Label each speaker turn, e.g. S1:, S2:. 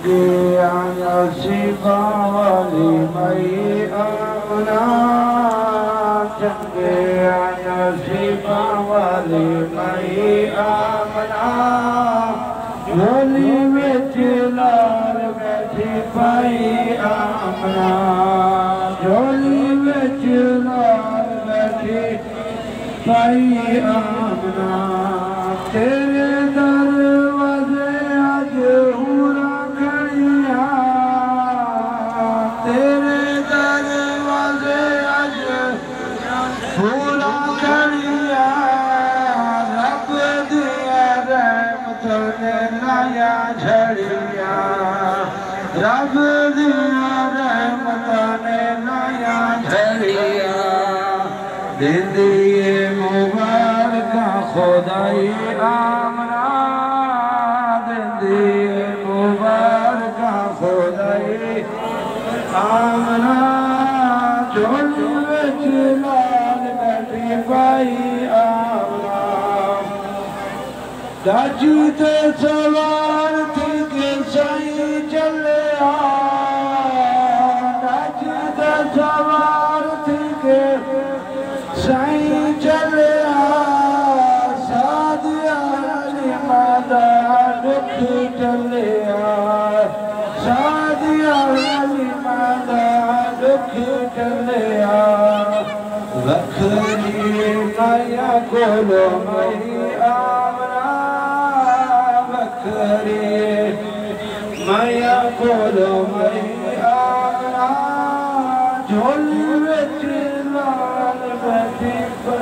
S1: चंगे नसीबा वाली मई आमना, चंगे नसीबा वाली मई आमना, झोली विच लाल बैठी पाई आमना, झोली विच लाल बैठी पाई आमना। तेरे दरवाजे अज हूरा खड़िया, तेरे दरवाजे अज हूरा खड़िया, रब दिया रहमतों ने लाया झड़िया, रब दिया रहमतों ने लाया झड़िया। दिंदिए मुबारक खुदाई आमना, दिंदिए मुबारक खुदाई आमना, झोली विच लाल बैठी पाई आमना। दाजी ते सवार थी के साईं चलिया, दाजी ते सवार थी के साईं चलिया, सादिया मादा दुख टलिया, सादिया मादा दुख टलिया। वखरी माया कोलो मई आमना, वखरी माया कोलो मई आमना, झोली विच